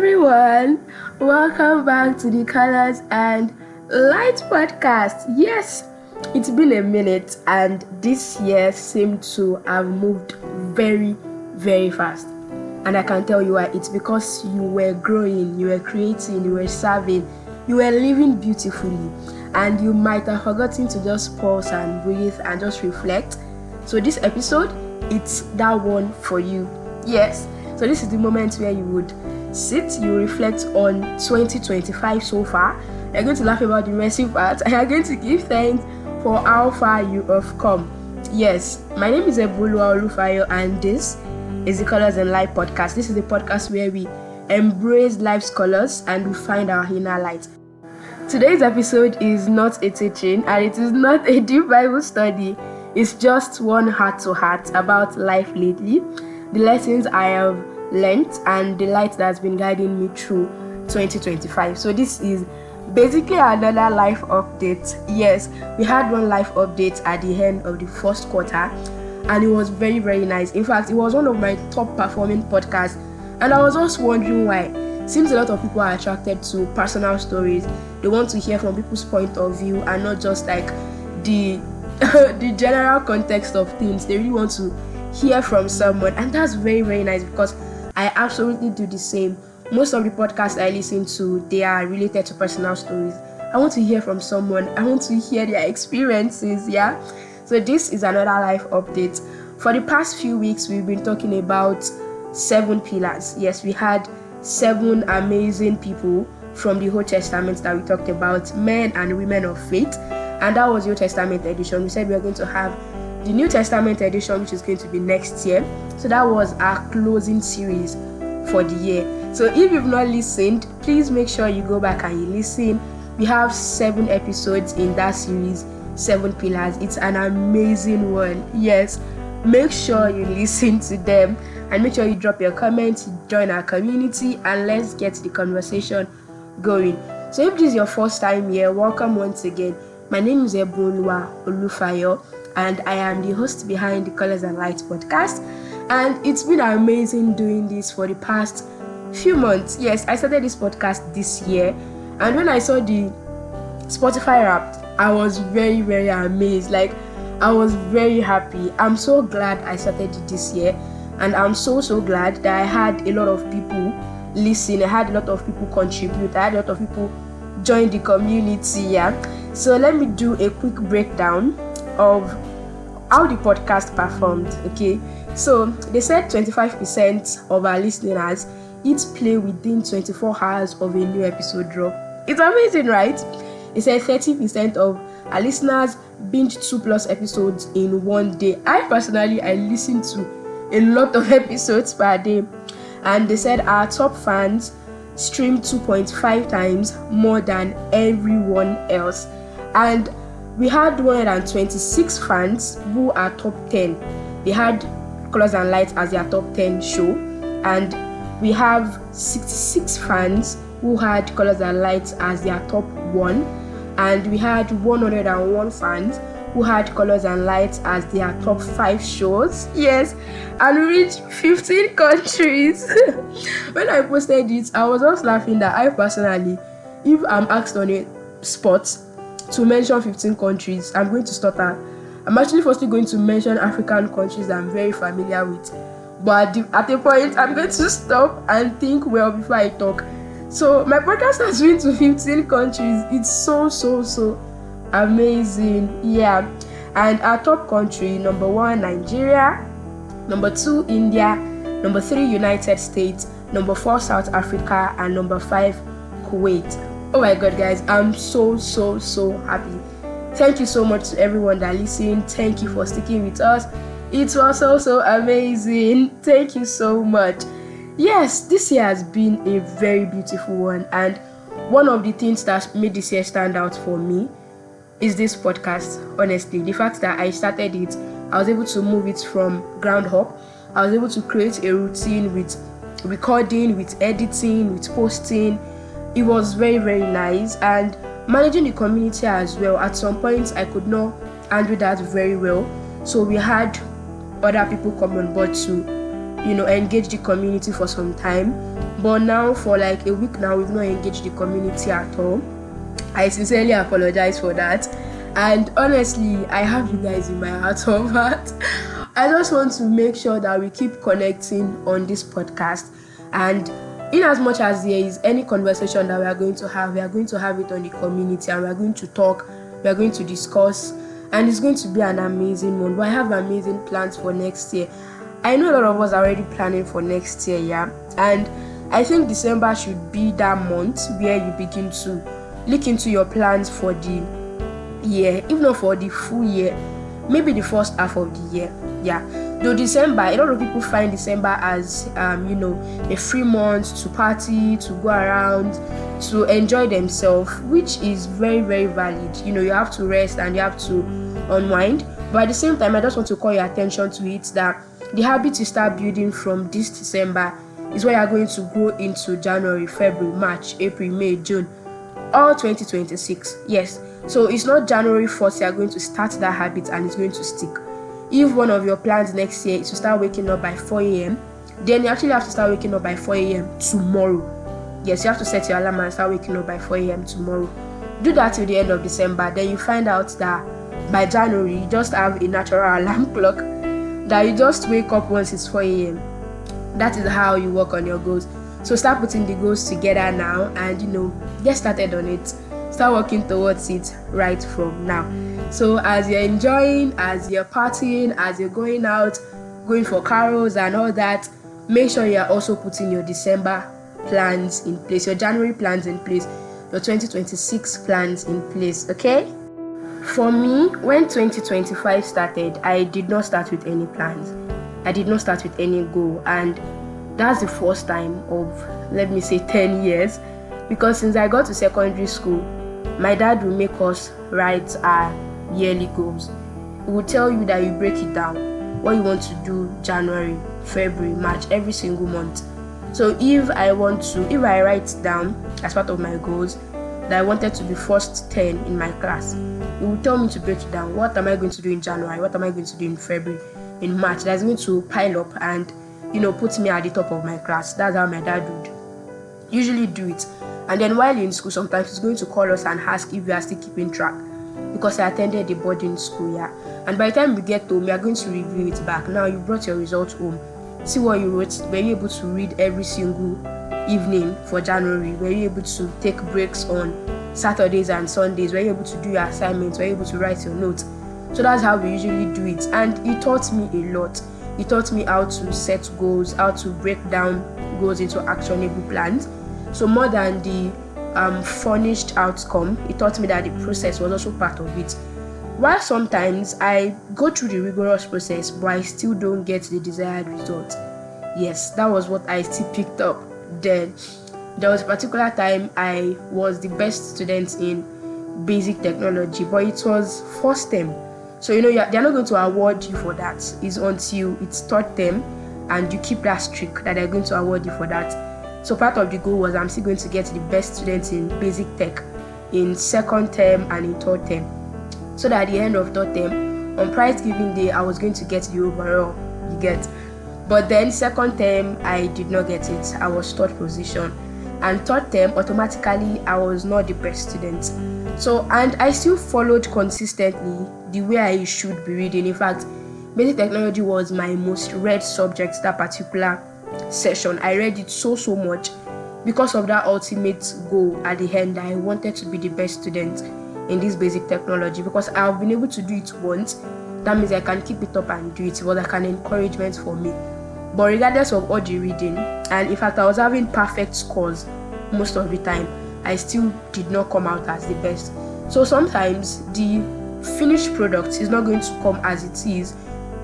everyone, welcome back to the Colors and Light podcast. Yes, it's been a minute and this year seemed to have moved very, very fast. And I can tell you why. It's because you were growing, you were creating, you were serving, you were living beautifully, and you might have forgotten to just pause and breathe and just reflect. So this episode, it's that one for you. Yes. So this is the moment where you would sit, you reflect on 2025 so far. You're going to laugh about the messy part and you're going to give thanks for how far you have come. Yes, my name is Eboluwa Olufayo and this is the Colors and Light podcast. This is the podcast where we embrace life's colors and we find our inner light. Today's episode is not a teaching and it is not a deep Bible study. It's just one heart-to-heart about life lately, the lessons I have learned and the light that's been guiding me through 2025. So this is basically another life update. Yes, we had one life update at the end of the first quarter and it was very, very nice. In fact, it was one of my top performing podcasts and I was just wondering why. Seems a lot of people are attracted to personal stories. They want to hear from people's point of view and not just like the the general context of things. They really want to hear from someone, and that's very, very nice because I absolutely do the same. Most of the podcasts I listen to, they are related to personal stories. I want to hear from someone. I want to hear their experiences. Yeah. So this is another life update. For the past few weeks, we've been talking about 7 pillars. Yes, we had 7 amazing people from the Old Testament that we talked about, men and women of faith, and that was the Old Testament edition. We said we are going to have the New Testament edition, which is going to be next year. So that was our closing series for the year. So if you've not listened, please make sure you go back and you listen. We have 7 episodes in that series, 7 pillars. It's an amazing one. Yes, make sure you listen to them and make sure you drop your comments, join our community, and let's get the conversation going. So if this is your first time here, welcome once again. My name is Eboluwa Olufayo and I am the host behind the Colors and Light podcast, and it's been amazing doing this for the past few months. Yes, I started this podcast this year, and when I saw the Spotify Wrapped, I was very, very amazed. Like, I was very happy. I'm so glad I started it this year, and I'm so glad that I had a lot of people listen. I had a lot of people contribute. I had a lot of people join the community. Yeah. So let me do a quick breakdown of how the podcast performed. Okay, so they said 25% of our listeners each play within 24 hours of a new episode drop. It's amazing, right? They said 30% of our listeners binge 2+ episodes in one day. I listen to a lot of episodes per day, and they said our top fans streamed 2.5 times more than everyone else, and we had 126 fans who are top 10. They had Colors and Lights as their top 10 show, and we have 66 fans who had Colors and Lights as their top 1, and we had 101 fans who had Colors and Lights as their top 5 shows. Yes, and we reached 15 countries. When I posted it, I was just laughing that I personally, if I'm asked on a spot to mention 15 countries, I'm going to stutter. I'm actually firstly going to mention African countries that I'm very familiar with, but at a point I'm going to stop and think well before I talk. So my podcast has been to 15 countries. It's so amazing. Yeah. And our top country: number 1 Nigeria, number 2 India, number 3 United States, number 4 South Africa, and number 5 Kuwait. Oh my god, guys, I'm so happy. Thank you so much to everyone that listened. Thank you for sticking with us. It was so amazing. Thank you so much. Yes, this year has been a very beautiful one, and one of the things that made this year stand out for me is this podcast. Honestly, the fact that I started it, I was able to move it from ground up. I was able to create a routine with recording, with editing, with posting. It was very, very nice, and managing the community as well. At some point, I could not handle that very well, so we had other people come on board to engage the community for some time. But now for like a week now, we've not engaged the community at all. I sincerely apologize for that. And honestly, I have you guys in my heart of heart. I just want to make sure that we keep connecting on this podcast. And in as much as there is any conversation that we are going to have it on the community, and we are going to talk, we are going to discuss, and it's going to be an amazing month. But I have amazing plans for next year. I know a lot of us are already planning for next year, yeah. And I think December should be that month where you begin to look into your plans for the year, if not for the full year, maybe the first half of the year. Yeah, though December, a lot of people find December as a free month to party, to go around, to enjoy themselves, which is very, very valid. You have to rest and you have to unwind. But at the same time, I just want to call your attention to it that the habit you start building from this December is what you're going to grow into January, February, March, April, May, June, all 2026. Yes. So it's not January 1st you're going to start that habit and it's going to stick. If one of your plans next year is to start waking up by 4 a.m., then you actually have to start waking up by 4 a.m. tomorrow. Yes, you have to set your alarm and start waking up by 4 a.m. tomorrow. Do that till the end of December. Then you find out that by January, you just have a natural alarm clock that you just wake up once it's 4 a.m. That is how you work on your goals. So start putting the goals together now and, get started on it. Start working towards it right from now. So as you're enjoying, as you're partying, as you're going out, going for carols and all that, make sure you're also putting your December plans in place, your January plans in place, your 2026 plans in place, okay? For me, when 2025 started, I did not start with any plans. I did not start with any goal, and that's the first time of, let me say, 10 years, because since I got to secondary school, my dad will make us write our yearly goals. He will tell you that you break it down, what you want to do January, February, March, every single month. So if I write down as part of my goals that I wanted to be first 10 in my class, he will tell me to break it down. What am I going to do in January? What am I going to do in February, in March? That's going to pile up and put me at the top of my class. That's how my dad would usually do it. And then while in school, sometimes he's going to call us and ask if we are still keeping track, because I attended the boarding school, yeah. And by the time we get home, we are going to review it back. Now you brought your results home. See what you wrote. Were you able to read every single evening for January? Were you able to take breaks on Saturdays and Sundays? Were you able to do your assignments? Were you able to write your notes? So that's how we usually do it. And it taught me a lot. It taught me how to set goals, how to break down goals into actionable plans. So more than the furnished outcome, it taught me that the process was also part of it. While sometimes I go through the rigorous process, but I still don't get the desired result. Yes, that was what I still picked up then. There was a particular time I was the best student in basic technology, but it was first term. So they're not going to award you for that. It's until it's third term and you keep that streak that they're going to award you for that. So part of the goal was I'm still going to get the best students in basic tech in second term and in third term. So that at the end of third term, on prize giving day, I was going to get the overall, you get. But then second term, I did not get it. I was third position. And third term, automatically, I was not the best student. So, and I still followed consistently the way I should be reading. In fact, basic technology was my most read subject that particular session. I read it so much because of that ultimate goal at the end. I wanted to be the best student in this basic technology, because I've been able to do it once. That means I can keep it up and do it. It was like an encouragement for me. But regardless of all the reading, and in fact I was having perfect scores most of the time, I still did not come out as the best. So sometimes the finished product is not going to come as it is,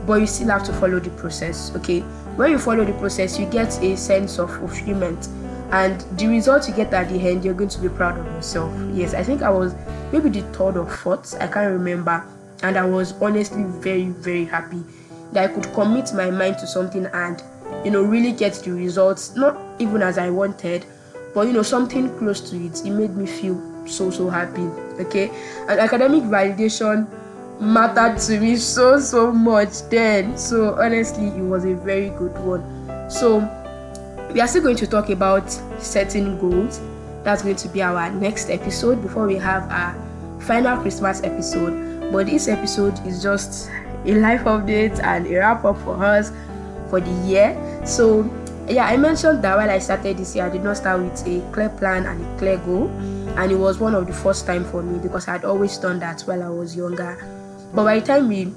but you still have to follow the process. Okay, when you follow the process, you get a sense of fulfillment, and the result you get at the end, you're going to be proud of yourself. Yes, I think I was maybe the third or fourth, I can't remember, and I was honestly very, very happy that I could commit my mind to something and really get the results, not even as I wanted, but something close to it. It made me feel so happy. Okay, and academic validation mattered to me so much then. So honestly, it was a very good one. So we are still going to talk about setting goals. That's going to be our next episode before we have our final Christmas episode. But this episode is just a life update and a wrap up for us for the year. So yeah, I mentioned that while I started this year, I did not start with a clear plan and a clear goal, and it was one of the first time for me because I had always done that while I was younger. But by the time we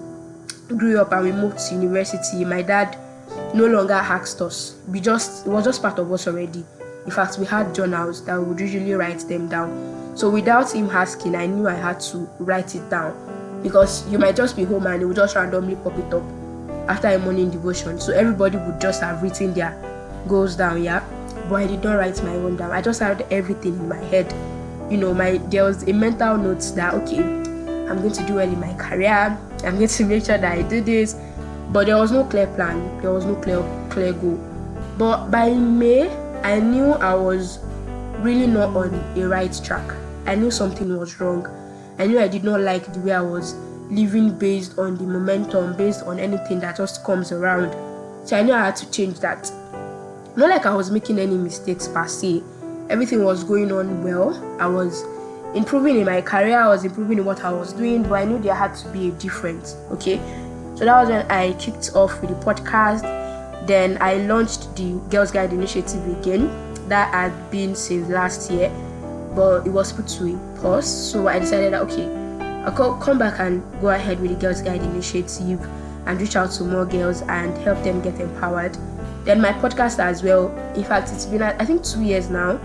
grew up and we moved to university, my dad no longer asked us. It was just part of us already. In fact, we had journals that we would usually write them down. So without him asking, I knew I had to write it down, because you might just be home and he would just randomly pop it up after a morning devotion. So everybody would just have written their goes down, yeah. But I did not write my own down. I just had everything in my head. There was a mental note that okay, I'm going to do well in my career. I'm going to make sure that I do this. But there was no clear plan. There was no clear goal. But by May, I knew I was really not on a right track. I knew something was wrong. I knew I did not like the way I was living based on the momentum, based on anything that just comes around. So I knew I had to change that. Not like I was making any mistakes per se. Everything was going on well. I was improving in my career. I was improving in what I was doing. But I knew there had to be a difference. Okay. So that was when I kicked off with the podcast. Then I launched the Girls Guide Initiative again. That had been since last year, but it was put to a pause. So I decided that okay, I'll come back and go ahead with the Girls Guide Initiative and reach out to more girls and help them get empowered. Then my podcast as well. In fact, it's been I think 2 years now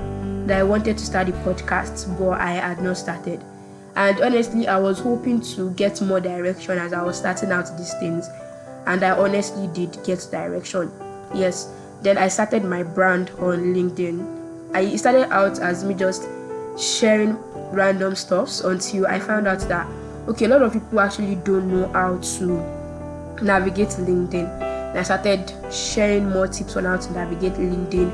that I wanted to start a podcast, but I had not started. And honestly, I was hoping to get more direction as I was starting out these things. And I honestly did get direction. Yes. Then I started my brand on LinkedIn. I started out as me just sharing random stuffs until I found out that okay, a lot of people actually don't know how to navigate LinkedIn. And I started sharing more tips on how to navigate LinkedIn.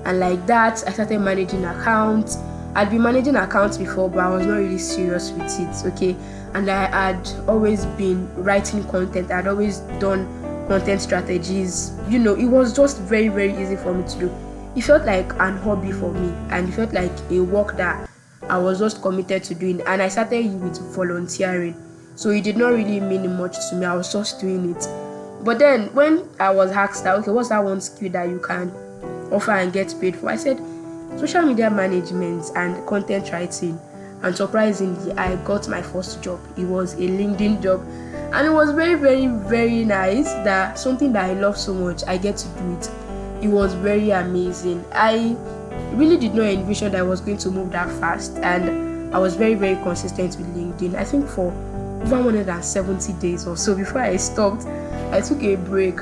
And like that, I started managing accounts. I'd been managing accounts before, but I was not really serious with it, okay? And I had always been writing content. I had always done content strategies. It was just very, very easy for me to do. It felt like an hobby for me, and it felt like a work that I was just committed to doing. And I started with volunteering, so it did not really mean much to me. I was just doing it. But then when I was asked that, okay, what's that one skill that you can offer and get paid for? I said, social media management and content writing. And surprisingly, I got my first job. It was a LinkedIn job, and it was very, very, very nice. That something that I love so much, I get to do it. It was very amazing. I really did not envision that I was going to move that fast, and I was very, very consistent with LinkedIn. I think for over 170 days or so before I stopped. I took a break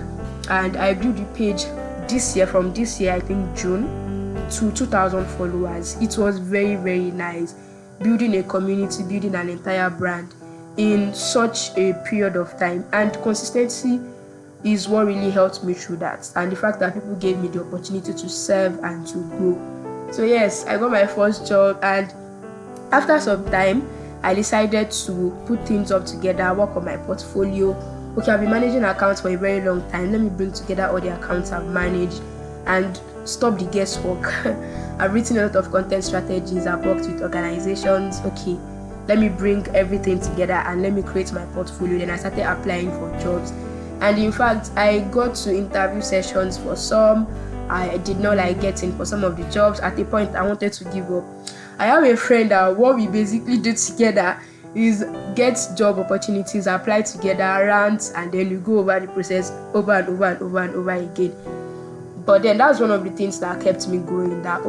and I grew the page from this year, I think June, to 2,000 followers. It was very, very nice. Building a community, building an entire brand in such a period of time, and consistency is what really helped me through that, and the fact that people gave me the opportunity to serve and to grow. So yes, I got my first job, and after some time I decided to put things up together, work on my portfolio. Okay, I've been managing accounts for a very long time. Let me bring together all the accounts I've managed and stop the guesswork. I've written a lot of content strategies. I've worked with organizations. Okay, let me bring everything together and let me create my portfolio. Then I started applying for jobs. And in fact, I got to interview sessions for some. I did not get in for some of the jobs. At a point, I wanted to give up. I have a friend that what we basically do together is get job opportunities, apply together, rant, and then we go over the process over and over and over and over again. But then that's one of the things that kept me going, that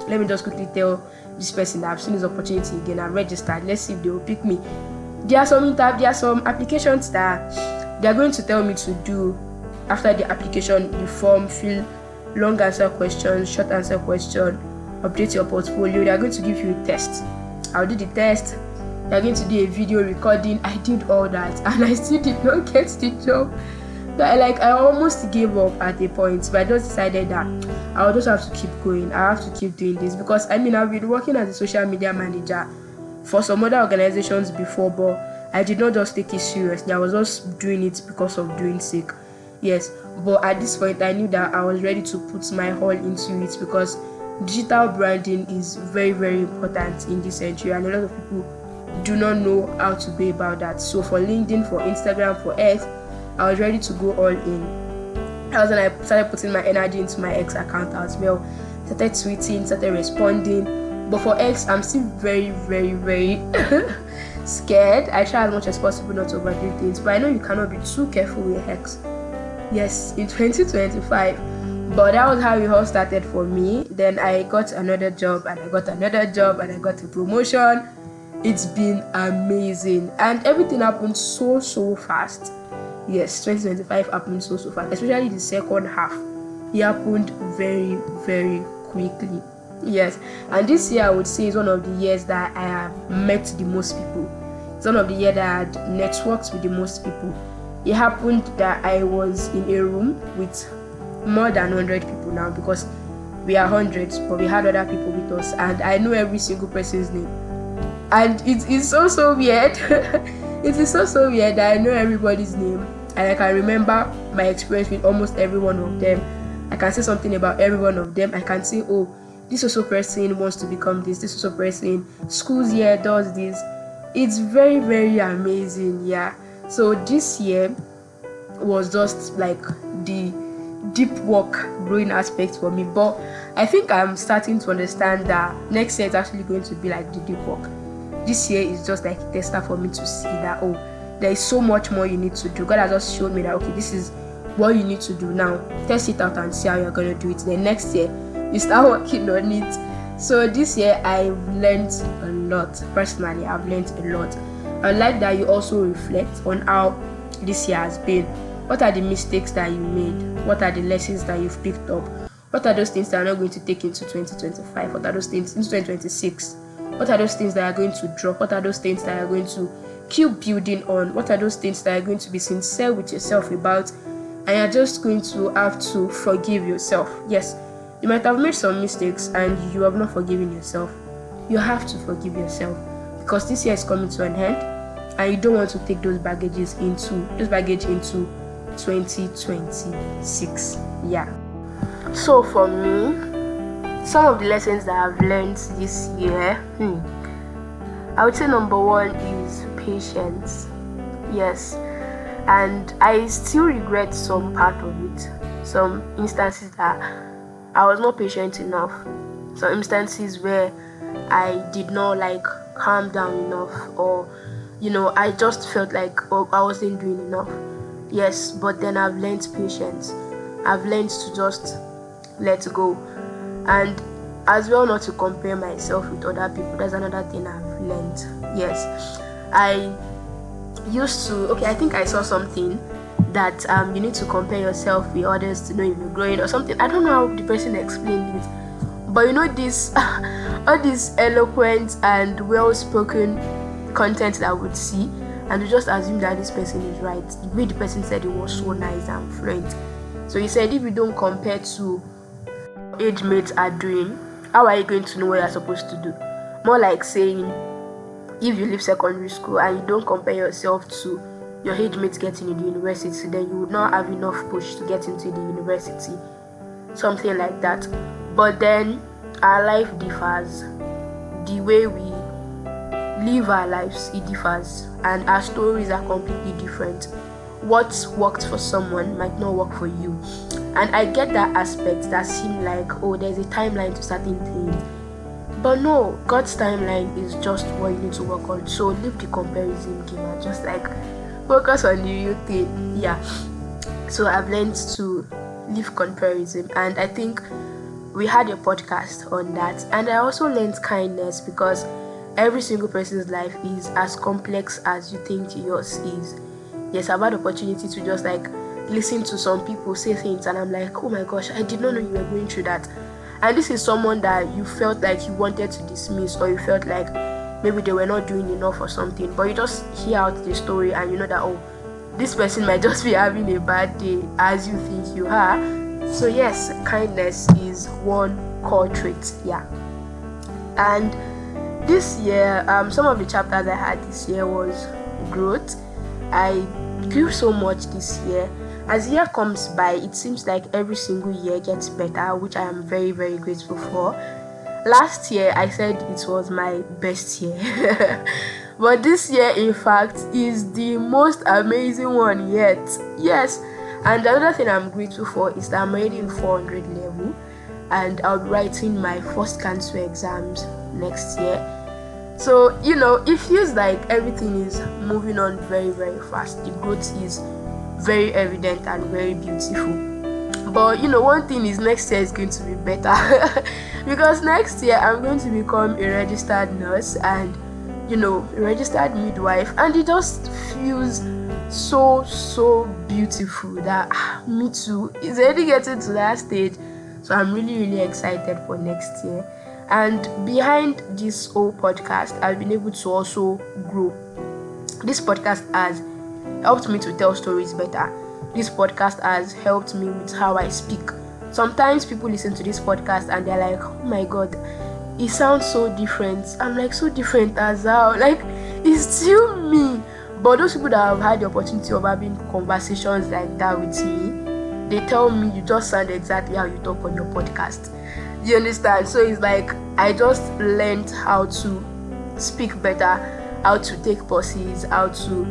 let me just quickly tell this person that I've seen this opportunity again, I've registered, let's see if they will pick me. There are some applications that they're going to tell me to do. After the application, the form, fill long answer questions, short answer question, update your portfolio. They are going to give you a test. I'll do the test. They're going to do a video recording. I did all that and I still did not get the job. So I almost gave up at a point, but I just decided that I'll just have to keep going. I have to keep doing this because I've been working as a social media manager for some other organizations before, but I did not just take it seriously. I was just doing it because of doing sake. Yes, but at this point I knew that I was ready to put my all into it, because digital branding is very, very important in this century, and a lot of people do not know how to go about that. So for LinkedIn, for Instagram, for X, I was ready to go all in. That was when I started putting my energy into my X account as well. Started tweeting, started responding. But for X, I'm still very, very, very scared. I try as much as possible not to overdo things, but I know you cannot be too careful with X. Yes, in 2025. But that was how it all started for me. Then I got another job, and I got another job, and I got a promotion. It's been amazing, and everything happened so fast. Yes, 2025 happened so fast, especially the second half. It happened very, very quickly. Yes, and this year I would say is one of the years that I have met the most people. It's one of the years that I had networked with the most people. It happened that I was in a room with more than 100 people now, because we are hundreds, but we had other people with us, and I know every single person's name. And it is so weird. It is so weird that I know everybody's name, and I can remember my experience with almost every one of them. I can say something about every one of them. I can say, oh, this also person wants to become this also person, school's year does this. It's very, very amazing. Yeah, so this year was just like the deep work growing aspect for me, but I think I'm starting to understand that next year is actually going to be like the deep work. This year is just like a tester for me to see that, oh, there is so much more you need to do. God has just showed me that, okay, this is what you need to do now. Test it out and see how you're going to do it. Then next year you start working on it. So this year I've learned a lot. Personally, I've learned a lot. I like that you also reflect on how this year has been. What are the mistakes that you made? What are the lessons that you've picked up? What are those things that are not going to take into 2025? What are those things into 2026? What are those things that are going to drop? What are those things that are going to keep building on? What are those things that are going to be sincere with yourself about? And you're just going to have to forgive yourself. Yes, you might have made some mistakes and you have not forgiven yourself. You have to forgive yourself, because this year is coming to an end, and you don't want to take those baggage into 2026. Yeah. So for me, some of the lessons that I've learned this year, I would say number one is patience. Yes, and I still regret some part of it. Some instances that I was not patient enough. Some instances where I did not calm down enough, or I just felt like I wasn't doing enough. Yes, but then I've learned patience. I've learned to just let go, and as well not to compare myself with other people. That's another thing I've learned. Yes, I used to, I think I saw something that you need to compare yourself with others to know if you're growing or something. I don't know how the person explained it, but this all this eloquent and well-spoken content that I would see, and we just assume that this person is right. The way the person said it was so nice and fluent. So he said, if you don't compare to age mates are doing, how are you going to know what you're supposed to do? More like saying, if you leave secondary school and you don't compare yourself to your age mates getting in the university, then you would not have enough push to get into the university. Something like that. But then our life differs. The way we live our lives, it differs, and our stories are completely different. What worked for someone might not work for you. And I get that aspect that seemed like, there's a timeline to certain things. But no, God's timeline is just what you need to work on. So leave the comparison game and just focus on the real thing. Yeah. So I've learned to leave comparison, and I think we had a podcast on that. And I also learned kindness, because every single person's life is as complex as you think yours is. Yes, I've had the opportunity to just listen to some people say things, and I'm like, oh my gosh, I did not know you were going through that. And this is someone that you felt like you wanted to dismiss, or you felt like maybe they were not doing enough or something, but you just hear out the story and you know that, this person might just be having a bad day as you think you are. So yes, kindness is one core trait. Yeah. And this year, some of the chapters I had this year was growth. I grew so much this year, As year comes by, it seems like every single year gets better, which I am very, very grateful for. Last year, I said it was my best year. But this year, in fact, is the most amazing one yet. Yes. And another thing I'm grateful for is that I'm already in 400 level, and I'll be writing my first Cancer exams next year. So, it feels like everything is moving on very, very fast. The growth is very evident and very beautiful. But one thing is, next year is going to be better. Because next year I'm going to become a registered nurse and a registered midwife, and it just feels so beautiful that me too is already getting to that stage. So I'm really excited for next year. And behind this whole podcast, I've been able to also grow. This podcast has helped me to tell stories better. This podcast has helped me with how I speak. Sometimes people listen to this podcast and they're like, oh my god, it sounds so different. I'm like, so different as how? Like, it's still me. But those people that have had the opportunity of having conversations like that with me, they tell me you just sound exactly how you talk on your podcast. Do you understand? So it's like I just learned how to speak better, how to take pauses, how to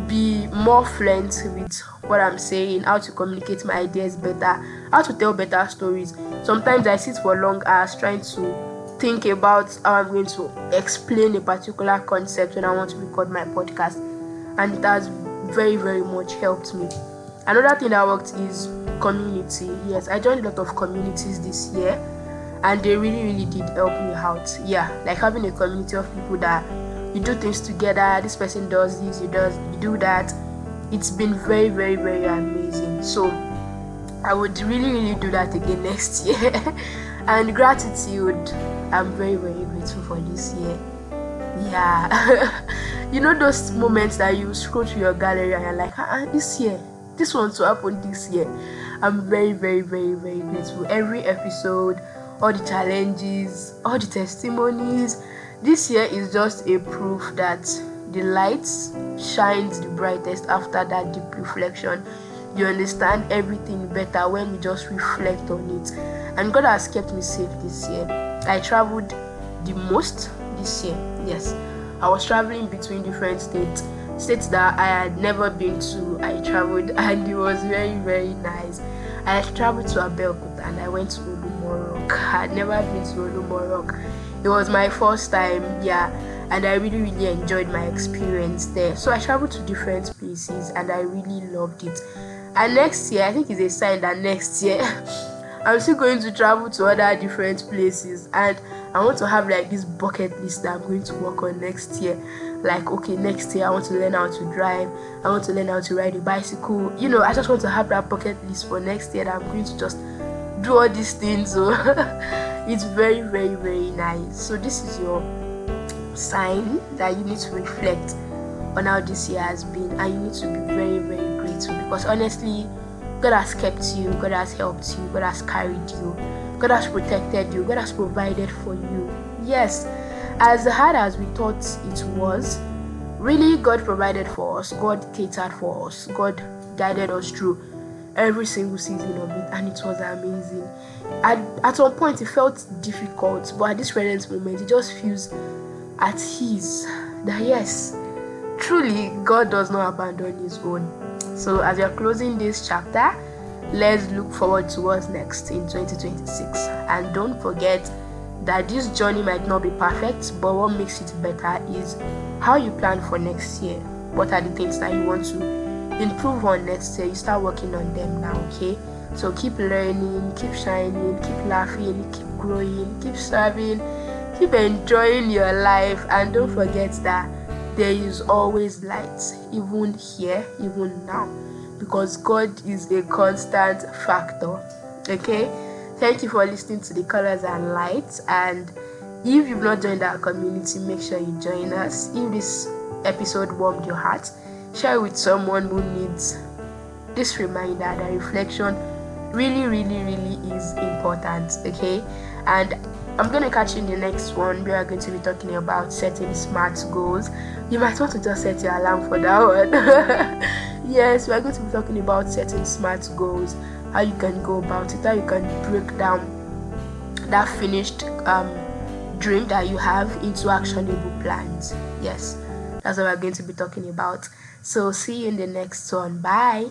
be more fluent with what I'm saying, how to communicate my ideas better, how to tell better stories. Sometimes I sit for long hours trying to think about how I'm going to explain a particular concept when I want to record my podcast, and it has very much helped me. Another thing that worked is community. Yes, I joined a lot of communities this year, and they really did help me out. Yeah, like having a community of people that you do things together. This person does this, you do that. It's been very amazing. So I would really do that again next year. And gratitude, I'm very grateful for this year. Yeah. Those moments that you scroll through your gallery and you're like, this year, this one to happen this year. I'm very grateful. Every episode, all the challenges, all the testimonies. This year is just a proof that the light shines the brightest after that deep reflection. You understand everything better when you just reflect on it. And God has kept me safe this year. I traveled the most this year. Yes, I was traveling between different states that I had never been to. I traveled and it was very nice. I traveled to Abeokuta and I went to Olumorok. I had never been to Olumorok. It was my first time, and I really enjoyed my experience there. So I traveled to different places and I really loved it. And next year, I think it's a sign that next year I'm still going to travel to other different places, and I want to have like this bucket list that I'm going to work on next year. Like, okay, next year I want to learn how to drive, I want to learn how to ride a bicycle. I just want to have that bucket list for next year that I'm going to just do all these things. So it's very nice. So this is your sign that you need to reflect on how this year has been, and you need to be very grateful, because honestly, God has kept you, God has helped you, God has carried you, God has protected you, God has provided for you. Yes, as hard as we thought it was, really God provided for us, God catered for us, God guided us through every single season of it, and it was amazing. At one point it felt difficult, but at this present moment it just feels at ease that yes, truly God does not abandon his own. So as we are closing this chapter, let's look forward to what's next in 2026. And don't forget that this journey might not be perfect, but what makes it better is how you plan for next year. What are the things that you want to improve on next year? You start working on them now, okay? So keep learning, keep shining, keep laughing, keep growing, keep serving, keep enjoying your life, and don't forget that there is always light, even here, even now, because God is a constant factor. Okay, thank you for listening to the Colors and Lights, and if you've not joined our community, make sure you join us. If this episode warmed your heart, share it with someone who needs this reminder that reflection really is important. Okay, and I'm going to catch you in the next one. We are going to be talking about setting smart goals. You might want to just set your alarm for that one. Yes, we're going to be talking about setting smart goals, how you can go about it, how you can break down that finished dream that you have into actionable plans. Yes, that's what we're going to be talking about. So see you in the next one. Bye.